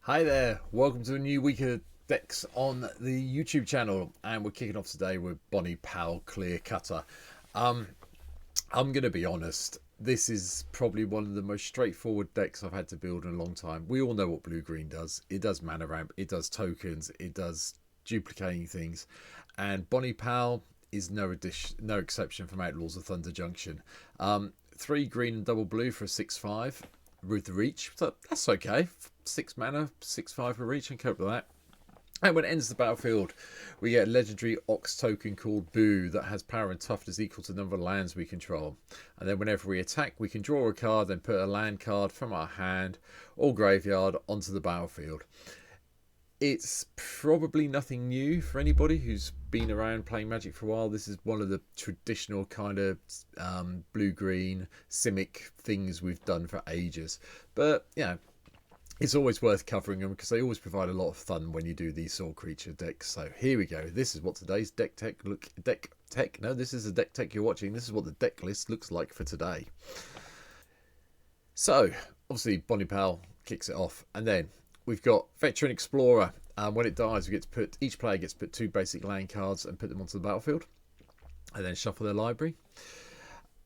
Hi there, welcome to a new week of decks on the YouTube channel, and we're kicking off today with Bonny Pall Clearcutter. Um, I'm going to be honest, this is probably one of the most straightforward decks I've had to build in a long time. We all know what blue-green does. It does mana ramp, it does tokens, it does duplicating things, and Bonny Pall is no exception from Outlaws of Thunder Junction. 3 green and double blue for a 6/5 with the reach, so that's okay. 6 mana, 6/5 for reach, and cope with that. And when it enters the battlefield, we get a legendary Ox token called Boo that has power and toughness equal to the number of lands we control. And then whenever we attack, we can draw a card, then put a land card from our hand or graveyard onto the battlefield. It's probably nothing new for anybody who's been around playing Magic for a while. This is one of the traditional kind of blue-green Simic things we've done for ages. But, yeah, it's always worth covering them because they always provide a lot of fun when you do these sort of creature decks. So here we go. This is what today's this is the deck tech you're watching. This is what the deck list looks like for today. So obviously Bonny Pall kicks it off, and then we've got Veteran Explorer. When it dies, each player gets to put 2 basic land cards and put them onto the battlefield, and then shuffle their library.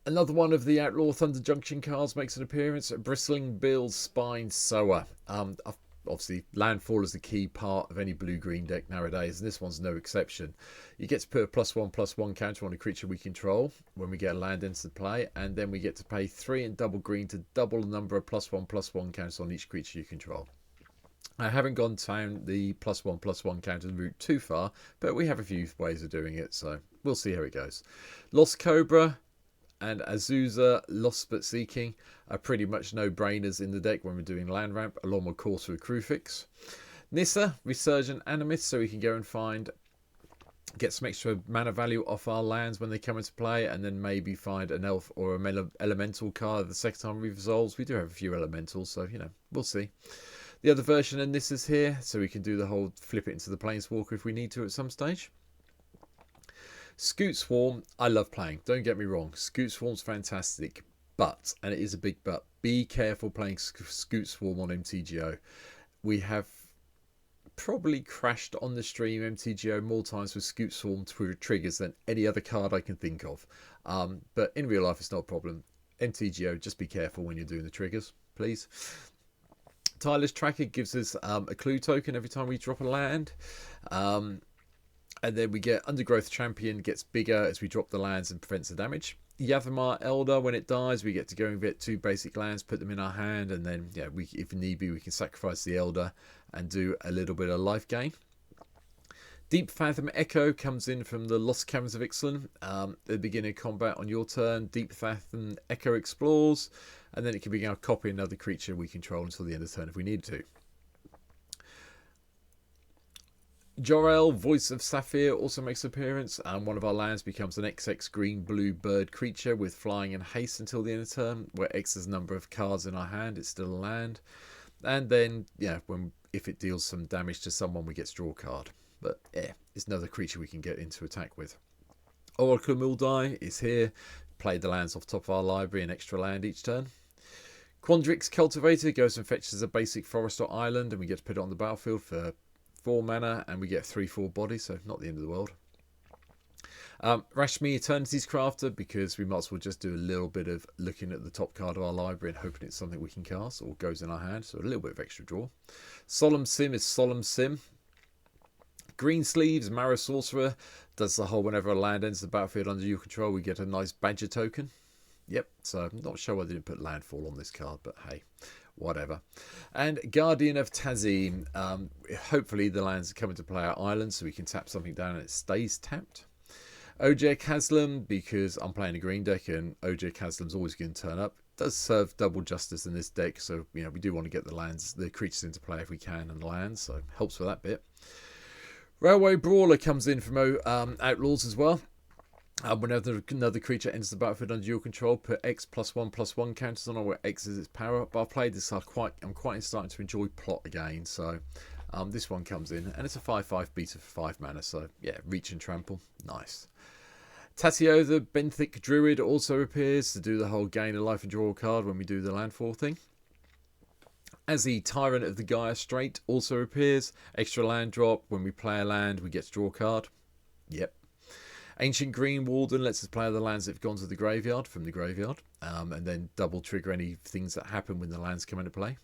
Another one of the Outlaw Thunder Junction cards makes an appearance. Bristling Bill's Spine Sower. Obviously, landfall is the key part of any blue-green deck nowadays, and this one's no exception. You get to put a +1/+1 counter on a creature we control when we get a land into play, and then we get to pay 3 and double green to double the number of +1/+1 counters on each creature you control. I haven't gone down the +1/+1 counter route too far, but we have a few ways of doing it, so we'll see how it goes. Lost Cobra and Azusa, Lost But Seeking, are pretty much no-brainers in the deck when we're doing land ramp, along with Course with Crewfix. Nissa, Resurgent Animist, so we can go and get some extra mana value off our lands when they come into play, and then maybe find an elf or a elemental card the second time we resolves. We do have a few elementals, so, we'll see. The other version of this is here, so we can do the whole flip it into the Planeswalker if we need to at some stage. Scoot Swarm, I love playing. Don't get me wrong. Scoot Swarm's fantastic. But, and it is a big but, be careful playing Scoot Swarm on MTGO. We have probably crashed on the stream MTGO more times with Scoot Swarm triggers than any other card I can think of. But in real life, it's not a problem. MTGO, just be careful when you're doing the triggers, please. Tireless Tracker gives us a clue token every time we drop a land. And then we get Undergrowth Champion, gets bigger as we drop the lands and prevents the damage. Yavimar Elder, when it dies, we get to go and get 2 basic lands, put them in our hand, and then, if need be, we can sacrifice the Elder and do a little bit of life gain. Deep Fathom Echo comes in from the Lost Caverns of Ixalan. At the beginning of combat on your turn, Deep Fathom Echo explores, and then it can begin copying another creature we control until the end of the turn if we need to. Jor-El, Voice of Saphir, also makes an appearance, and one of our lands becomes an XX green-blue bird creature with flying and haste until the end of the turn, where X is the number of cards in our hand, it's still a land. And then, if it deals some damage to someone, we get to draw a card. But, it's another creature we can get into attack with. Oracle Muldai is here, play the lands off top of our library, an extra land each turn. Quandrix Cultivator goes and fetches a basic forest or island, and we get to put it on the battlefield for 4 mana, and we get 3/4 body, so not the end of the world. Rashmi Eternity's Crafter, because we might as well just do a little bit of looking at the top card of our library and hoping it's something we can cast or goes in our hand, so a little bit of extra draw. Solemn Sim is Solemn Sim. Green Sleeves, Mara Sorcerer, does the whole whenever a land enters the battlefield under your control, we get a nice Badger token. Yep, so I'm not sure why I didn't put Landfall on this card, but hey, whatever. And Guardian of Tazim. Hopefully the lands come into play our island, so we can tap something down and it stays tapped. Ojek Haslam, because I'm playing a green deck and Ojek Haslam's always going to turn up. Does serve double justice in this deck, so we do want to get the creatures into play if we can, and lands, so helps with that bit. Railway Brawler comes in from Outlaws as well. Whenever another creature enters the battlefield under your control, put X +1/+1 counters on, or where X is its power. But I've played this, I'm quite starting to enjoy Plot again. So this one comes in, and it's a 5/5 beta for 5 mana. So yeah, reach and trample, nice. Tatio the Benthic Druid also appears to do the whole gain a life and draw a card when we do the landfall thing. As the Tyrant of the Gaia Strait also appears, extra land drop. When we play a land, we get to draw a card. Yep. Ancient Green Warden lets us play other lands that have gone to the graveyard from the graveyard, and then double trigger any things that happen when the lands come into play.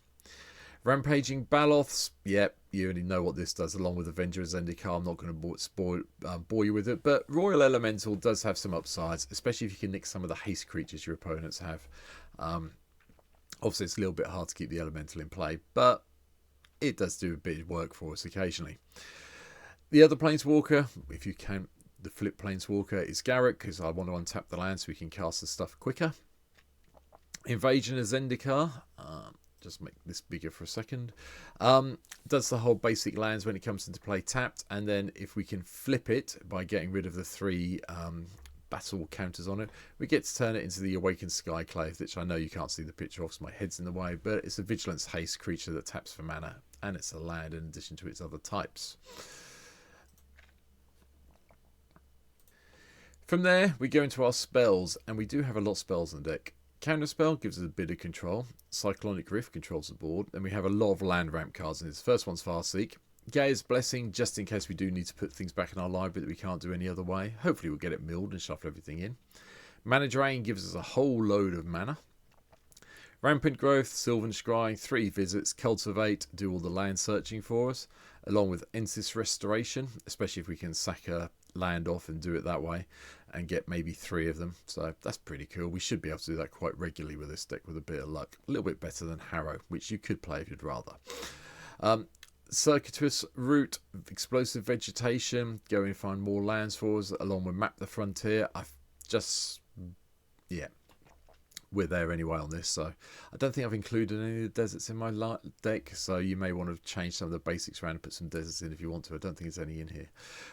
Rampaging Baloths, yep, you already know what this does, along with Avenger of Zendikar. I'm not going to bore you with it, but Royal Elemental does have some upsides, especially if you can nick some of the haste creatures your opponents have. Obviously, it's a little bit hard to keep the Elemental in play, but it does do a bit of work for us occasionally. The other Planeswalker, if you can, the flip Planeswalker is Garrett, because I want to untap the land so we can cast the stuff quicker. Invasion of Zendikar, just make this bigger for a second, does the whole basic lands when it comes into play tapped, and then if we can flip it by getting rid of the 3 battle counters on it, we get to turn it into the Awakened Skyclave, which I know you can't see the picture of because my head's in the way, but it's a Vigilance Haste creature that taps for mana, and it's a land in addition to its other types. From there, we go into our spells, and we do have a lot of spells in the deck. Counterspell gives us a bit of control. Cyclonic Rift controls the board, and we have a lot of land ramp cards in this. First one's Farseek. Gaia's Blessing, just in case we do need to put things back in our library that we can't do any other way. Hopefully we'll get it milled and shuffle everything in. Mana Drain gives us a whole load of mana. Rampant Growth, Sylvan Scry, 3 visits, Cultivate, do all the land searching for us, along with Ensis Restoration, especially if we can sack a land off and do it that way and get maybe 3 of them. So that's pretty cool. We should be able to do that quite regularly with this deck with a bit of luck. A little bit better than Harrow, which you could play if you'd rather. Circuitous Route, Explosive Vegetation, go and find more lands for us, along with Map the Frontier. We're there anyway on this, so I don't think I've included any of the deserts in my deck, so you may want to change some of the basics around and put some deserts in if you want to. I don't think there's any in here.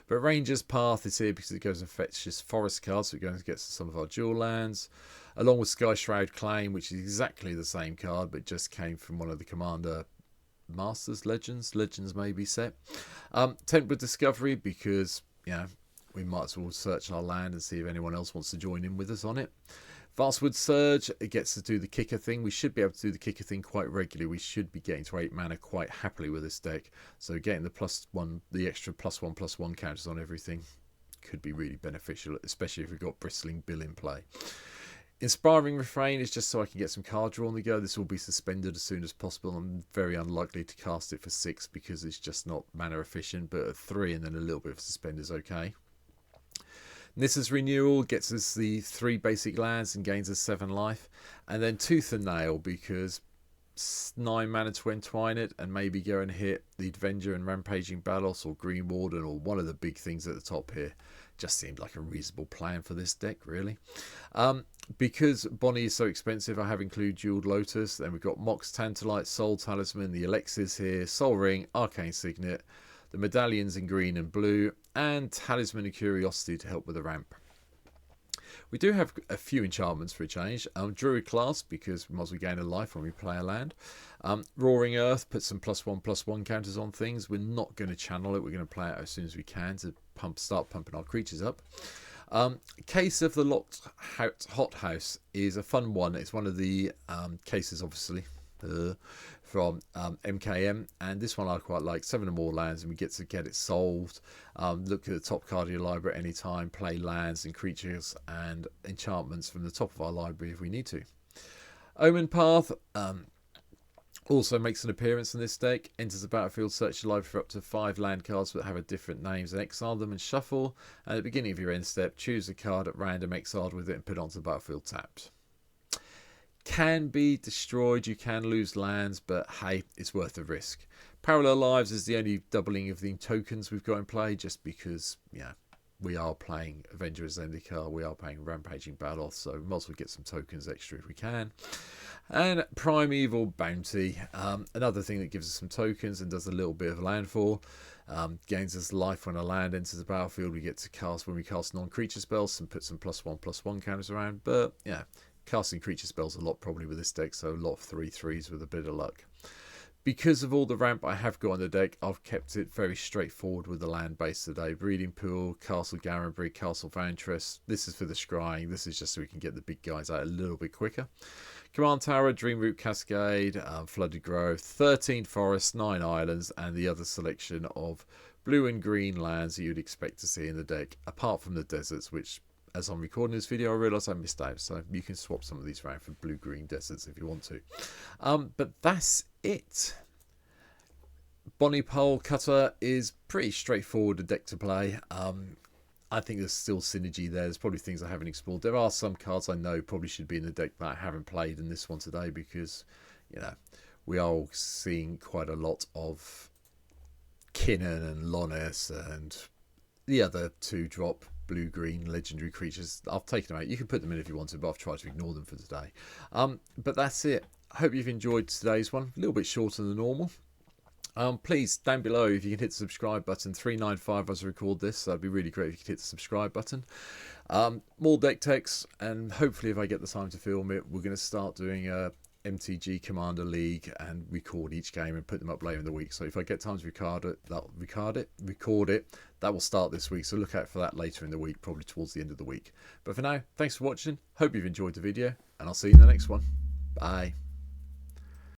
But Ranger's Path is here because it goes and fetches forest cards, so it goes and gets some of our dual lands, along with Sky Shroud Claim, which is exactly the same card, but just came from one of the Commander Masters Legends maybe set. Temper Discovery, because we might as well search our land and see if anyone else wants to join in with us on it. Vastwood Surge, it gets to do the kicker thing. We should be able to do the kicker thing quite regularly. We should be getting to 8 mana quite happily with this deck. So getting the +1, the extra +1/+1 counters on everything could be really beneficial, especially if we've got Bristling Bill in play. Inspiring Refrain is just so I can get some card draw on the go. This will be suspended as soon as possible. I'm very unlikely to cast it for 6 because it's just not mana efficient, but at 3 and then a little bit of suspend is okay. Nissa's Renewal gets us the 3 basic lands and gains us 7 life. And then Tooth and Nail, because 9 mana to entwine it and maybe go and hit the Avenger and Rampaging Balos or Green Warden or one of the big things at the top here. Just seemed like a reasonable plan for this deck, really. Because Bonny is so expensive, I have included Jeweled Lotus. Then we've got Mox Tantalite, Soul Talisman, the Alexis here, Soul Ring, Arcane Signet, the medallions in green and blue, and Talisman of Curiosity to help with the ramp. We do have a few enchantments for a change. Druid Class, because we might as well gain a life when we play a land. Roaring Earth, put some +1/+1 counters on things. We're not going to channel it. We're going to play it as soon as we can to start pumping our creatures up. Case of the Locked Hothouse is a fun one. It's one of the cases, obviously, from MKM, and this one I quite like. 7 or more lands, and we get to get it solved. Look at the top card of your library at any time, play lands and creatures and enchantments from the top of our library if we need to. Omen Path also makes an appearance in this deck. Enters the battlefield, search your library for up to 5 land cards that have different names and exile them and shuffle. And at the beginning of your end step, choose a card at random, exiled with it, and put it onto the battlefield tapped. Can be destroyed, you can lose lands, but hey, it's worth the risk. Parallel Lives is the only doubling of the tokens we've got in play, just because we are playing Avenger of Zendikar, we are playing Rampaging Balos, so we might as well get some tokens extra if we can. And Primeval Bounty, another thing that gives us some tokens and does a little bit of landfall. Gains us life when a land enters the battlefield. We get to cast, when we cast non-creature spells, and put some +1/+1 counters around, but casting creature spells a lot probably with this deck, so a lot of 3/3s with a bit of luck. Because of all the ramp I have got on the deck, I've kept it very straightforward with the land base today. Breeding Pool, Castle Garenbury, Castle Vantress. This is for the scrying. This is just so we can get the big guys out a little bit quicker. Command Tower, Dreamroot Cascade, Flooded Grove, 13 forests, 9 islands, and the other selection of blue and green lands that you'd expect to see in the deck, apart from the deserts, which, as I'm recording this video, I realise I missed out. So you can swap some of these around for blue-green deserts if you want to. But that's it. Bonny Pall Cutter is pretty straightforward a deck to play. I think there's still synergy there. There's probably things I haven't explored. There are some cards I know probably should be in the deck that I haven't played in this one today because, you know, we are all seeing quite a lot of Kinnan and Lonis and the other 2-drop blue-green legendary creatures. I've taken them out. You can put them in if you want to, but I've tried to ignore them for today. But that's it. I hope you've enjoyed today's one. A little bit shorter than normal. Please, down below, if you can hit the subscribe button, 395 as I record this, so that'd be really great if you could hit the subscribe button. More deck techs, and hopefully if I get the time to film it, we're going to start doing a MTG Commander League and record each game and put them up later in the week. So if I get time to record it, that will start this week. So look out for that later in the week, probably towards the end of the week. But for now, thanks for watching. Hope you've enjoyed the video, and I'll see you in the next one. Bye.